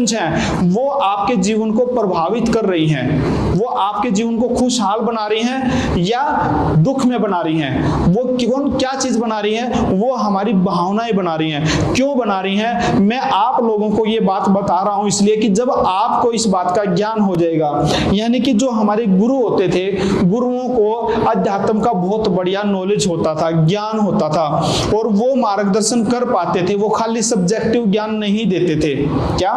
Emotions हैं वो आपके जीवन को प्रभावित कर रही हैं, वो आपके जीवन को खुशहाल बना रही हैं या दुख में बना रही हैं, वो कौन क्या चीज बना रही है, वो हमारी भावनाएं बना रही हैं। क्यों बना रही हैं? मैं आप लोगों को ये बात बता रहा हूं इसलिए कि जब आपको इस बात का ज्ञान हो जाएगा, यानी कि जो हमारे गुरु होते थे, गुरुओं को अध्यात्म का बहुत बढ़िया नॉलेज होता था, ज्ञान होता था, और वो मार्गदर्शन कर पाते थे। वो खाली सब्जेक्टिव ज्ञान नहीं देते थे। क्या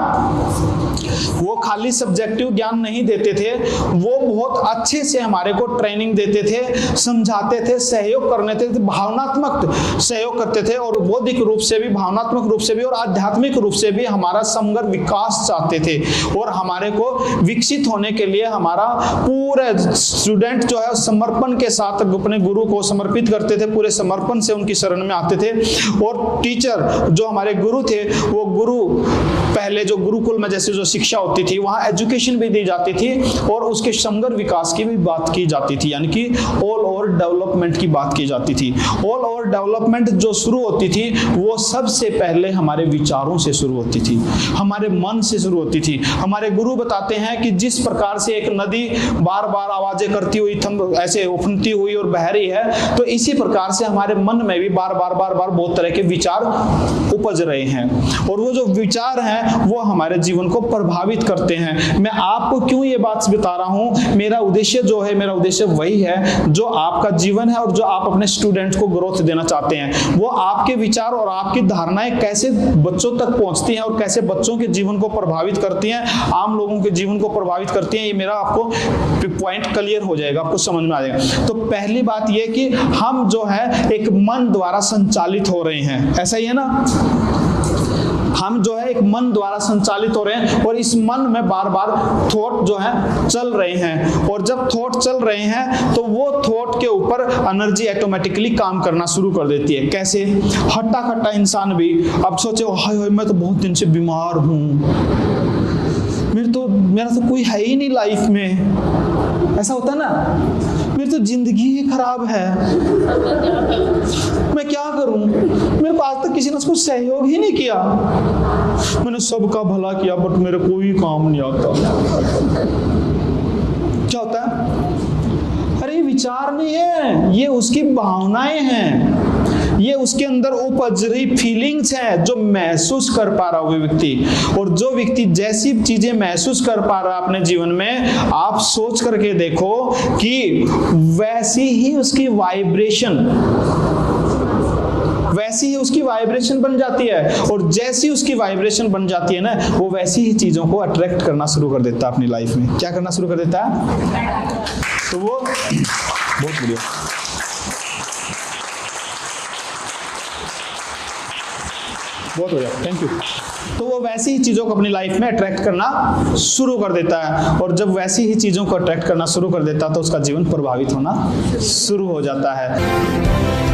वो खाली सब्जेक्टिव ज्ञान नहीं देते थे, वो बहुत अच्छे से हमारे को ट्रेनिंग देते थे, समझाते थे, सहयोग करने थे, भावनात्मक सहयोग करते थे, और बौद्धिक रूप से भी, भावनात्मक रूप से भी और आध्यात्मिक रूप से भी हमारा समग्र विकास चाहते थे। और हमारे को विकसित होने के लिए हमारा पूरे स्टूडेंट जो है समर्पण के साथ अपने गुरु को समर्पित करते थे, पूरे समर्पण से उनकी शरण में आते थे। और टीचर जो हमारे गुरु थे, वो गुरु पहले जो गुरुकुल में जैसे जो शिक्षा होती थी, वहां एजुकेशन भी दी जाती थी और उसके समग्र विकास की भी बात की जाती थी, यानी कि ऑल ओवर डेवलपमेंट की बात की जाती थी। ऑल ओवर डेवलपमेंट जो शुरू होती थी वो सबसे पहले हमारे विचारों से शुरू होती थी, हमारे मन से शुरू होती थी। हमारे गुरु बताते हैं कि जिस प्रकार से एक नदी बार बार आवाजें करती हुई ऐसे उफनती हुई और बह रही है, तो इसी प्रकार से हमारे मन में भी बार बार बहुत तरह के विचार उपज रहे हैं, और वो जो विचार हैं वो हमारे जीवन को प्रभावित करते हैं। मैं आपको क्यों ये बात बता रहा हूं? मेरा उद्देश्य जो है, मेरा उद्देश्य वही है जो आपका जीवन है और जो आप अपने स्टूडेंट को ग्रोथ देना चाहते हैं। वो आपके विचार और आपकी धारणाएं कैसे बच्चों तक पहुंचती हैं और कैसे बच्चों के जीवन को प्रभावित करती हैं, आम लोगों के जीवन को प्रभावित करती हैं, ये मेरा आपको पॉइंट क्लियर हो जाएगा, आपको समझ में आ जाएगा। तो पहली बात ये कि हम जो है एक मन द्वारा संचालित हो रहे हैं, ऐसा ही है ना? हम जो है एक मन द्वारा संचालित हो रहे हैं, और इस मन में बार बार थॉट जो है चल रहे हैं, और जब थॉट चल रहे हैं तो वो थॉट के ऊपर एनर्जी ऑटोमेटिकली काम करना शुरू कर देती है। कैसे? हट्टा कट्टा इंसान भी अब सोचे, हाय हाय मैं तो बहुत दिन से बीमार हूं, मेरा तो कोई है ही नहीं लाइफ में, ऐसा होता है ना, मेरी तो जिंदगी ही खराब है, मैं क्या करूं, मेरे को आज तक किसी ने उसको सहयोग ही नहीं किया, मैंने सबका भला किया बट मेरे कोई काम नहीं आता। क्या होता है? अरे ये विचार नहीं है, ये उसकी भावनाएं हैं, ये उसके अंदर उपज रही फीलिंग्स हैं जो महसूस कर पा रहा है व्यक्ति। और जो व्यक्ति जैसी चीजें महसूस कर पा रहा है अपने जीवन में, आप सोच करके देखो कि वैसी ही उसकी वाइब्रेशन बन जाती है, और जैसी उसकी वाइब्रेशन बन जाती है ना, वो वैसी ही चीजों को अट्रैक्ट करना शुरू कर देता है अपनी लाइफ में। क्या करना शुरू कर देता है? तो वो बहुत बढ़िया, बहुत बढ़िया, थैंक यू। तो वो वैसी ही चीजों को अपनी लाइफ में अट्रैक्ट करना शुरू कर देता है, और जब वैसी ही चीजों को अट्रैक्ट करना शुरू कर देता है तो उसका जीवन प्रभावित होना शुरू हो जाता है।